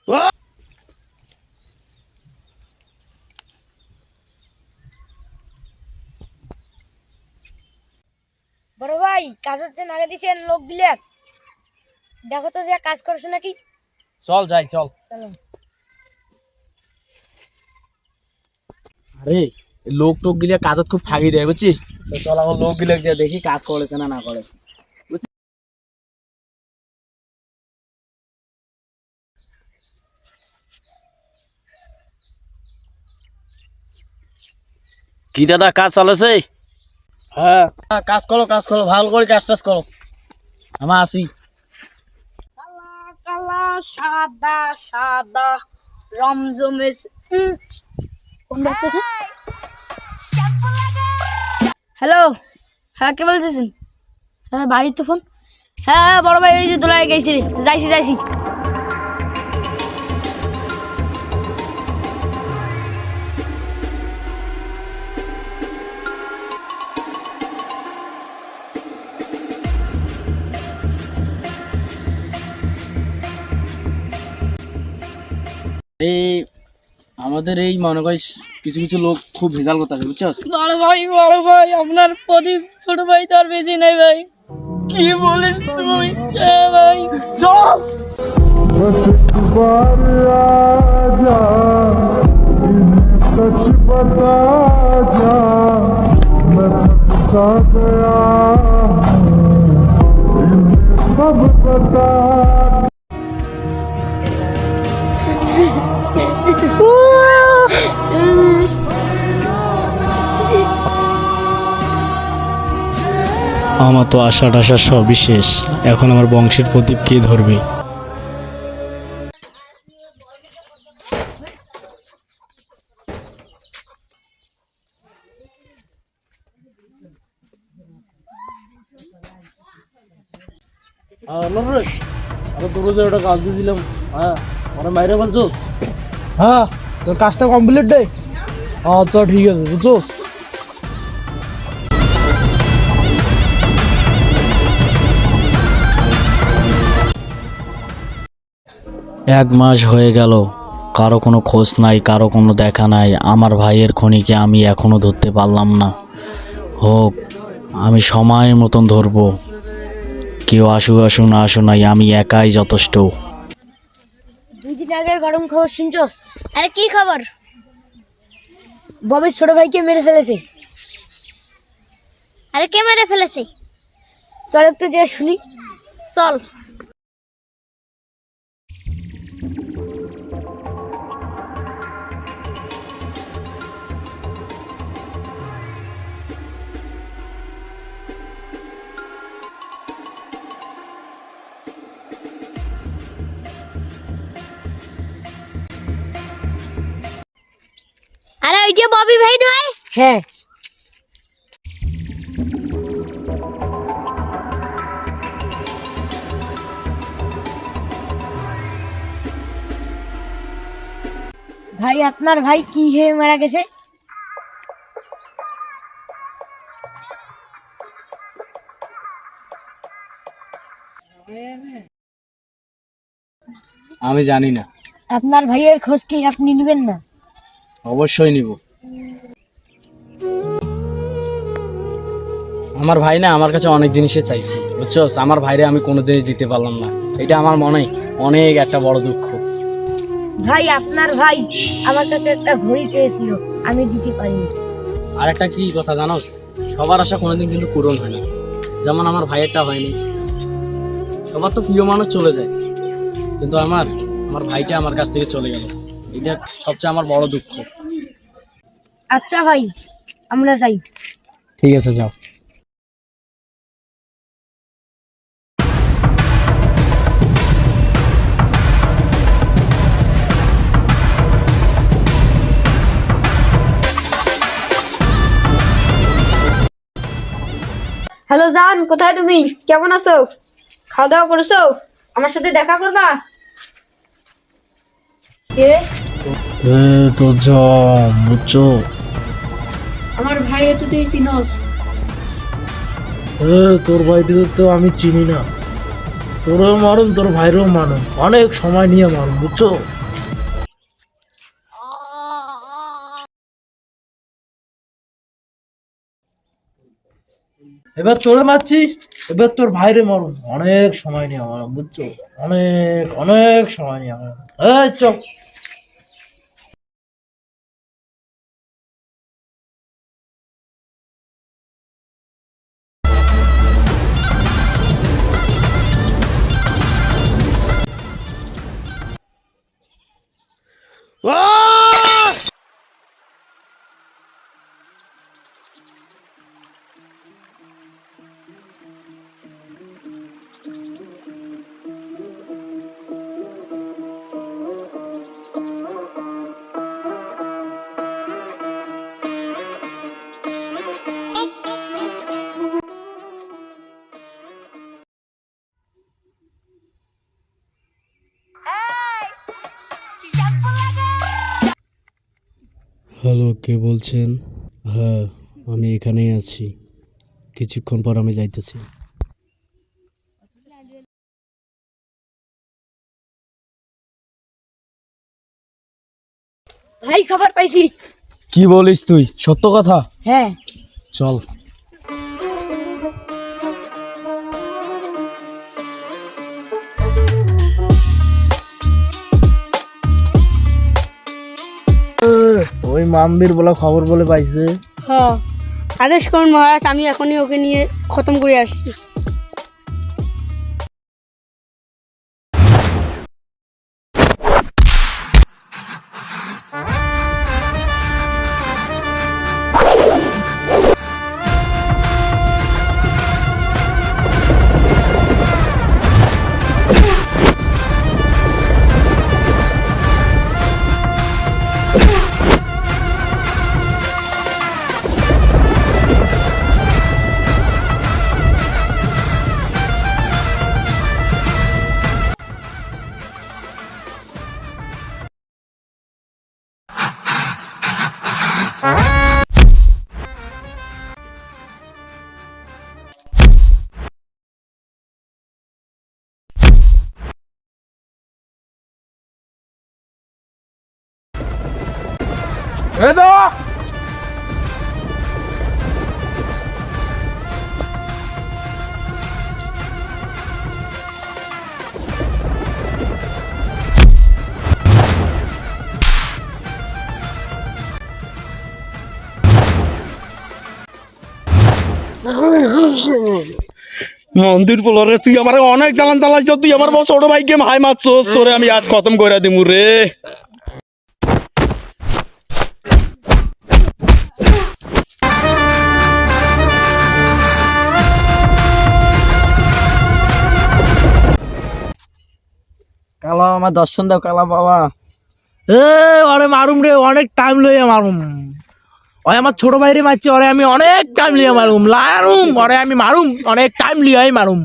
বড় ভাই, কাজের যে নাগে দিচ্ছেন লোক দিলে, দেখো তো যে কাজ করছে নাকি। চল যাই, চল। আরে লোক টোক গিলে কাজত খুব ফাঁকি দেয়, বুঝছিস? তো চল আমার লোক গিলে গিয়ে দেখি কাজ করেছে না না করে। কি দাদা, কাজ চলেছে? হ্যাঁ, কাজ করো, কাজ করো, ভালো করে কাজ টাজ করো। আমার আসি। কালা কালা সাদা সাদা রমজমেস। কোন ডাক্তার? হ্যালো, হ্যাঁ কে বলতেছেন? হ্যাঁ বাড়ির তো ফোন। হ্যাঁ বড় ভাই, এই যে দোলায় গেছি, যাইছি। এই আমাদের এই মনে করিস কিছু কিছু লোক খুব ভেজাল করতে আছে, বুঝছস? বড় ভাই, আপনার প্রদীপ ছোট ভাই তো আর বেশি নাই ভাই। কি বলিস তুই? হ্যাঁ ভাই, চল। बस एक बार आजा, इन्हें सच बता जा, मैं थक सा गया हूँ, इन्हें सब बता। আমার তো আশা টাশা সবই শেষ। এখন আমার বংশের প্রদীপ কে ধরবে? তোর যে ওটা কাজ দিয়েছিলাম, হ্যাঁ ওরা বাইরে বলছোস? হ্যাঁ, তোর কাজটা কমপ্লিট দে। আচ্ছা ঠিক আছে, বুঝছোস? এক মাস হয়ে গেল, কারো কোনো খোঁজ নাই, কারো কোনো দেখা নাই। আমার ভাইয়ের খনিকে আমি এখনো ধরতে পারলাম না। হোক, আমি সময়ের মতন ধরবো। কেউ আসু না আসু নাই, আমি একাই যথেষ্ট। 2 দিন আগের গরম খবর শুনছো? আরে কি খবর? ববির ছোট ভাইকে মেরে ফেলেছে। আরে কে মেরে ফেলেছে? চল একটু যে শুনি, চল। আরে ওই যে ববি ভাই নয়? হ্যাঁ। ভাই, আপনার ভাই কি হয়ে মারা গেছে? আমি জানি না। আপনার ভাইয়ের খোঁজ কি আপনি নেবেন না? অবশ্যই নিব। আমার ভাই না আমার কাছে অনেক জিনিসে চাইছে, বুঝছস? আমার ভাইরে আমি কোনো জিনিস দিতে পারলাম না, এটা আমার মনে অনেক একটা বড় দুঃখ। ভাই, আপনার ভাই আমার কাছে একটা ঘড়ি চেয়েছিল, আমি দিতে পারিনি। আর একটা কি কথা জানোস, সবার আশা কোনোদিন কিন্তু পূরণ হয় না। যেমন আমার ভাইয়েরটা হয়নি। সবার তো প্রিয় মানুষ চলে যায়, কিন্তু আমার ভাইটা আমার কাছ থেকে চলে গেল। এটা সবচেয়ে আমার বড় দুঃখ। আচ্ছা ভাই, আমরা যাই। ঠিক আছে, যাও। হ্যালো জান, কোথায় তুমি? কেমন আছো? খাওয়া দাওয়া করেছো? আমার সাথে দেখা করবা? কে? তো জম, বুঝছো? আমার ভাই, তো তুই চিনস? তোর ভাইটিকে তো আমি চিনি না। তোরও মারুম, তোর ভাইরও মারুম, অনেক সময় নিয়ে মারুম, বুঝছো? এবার তোরে মারছি, এবার তোর ভাইরে মারুম। অনেক সময় নিয়ে আমার, বুঝছো? অনেক অনেক সময় নিয়ে আমার। এই চল। হ্যালো, কে বলছেন? হ্যাঁ, আমি এখানেই আছি, কিছুক্ষণ পর আমি যাইতেছি। ভাই খাবার পাইছি। কি বলিস তুই? সত্য কথা? হ্যাঁ। চল। ওই মামবির বলা খবর বলে পাইছে। হ্যাঁ, আদেশ করুন মহারাজ, আমি এখনই ওকে নিয়ে খতম করে আসছি। মন্দির বলরে, তুই আমার অনেক জ্বালান জ্বালাইছ। তুই আমার ছোট ভাইকে হাই মারছস, তোরে আমি আজ খতম করে দিমু রে। কালা আমার দর্শন দাও, কালা বাবা। এ ওরে মারুম রে, অনেক টাইম লইয়া মারুম। ওই আমার ছোট ভাইরে মারছে, ওরে আমি অনেক টাইম লিয়ে মারুম। ওরে আমি মারুম, অনেক টাইম লিয়ে মারুম।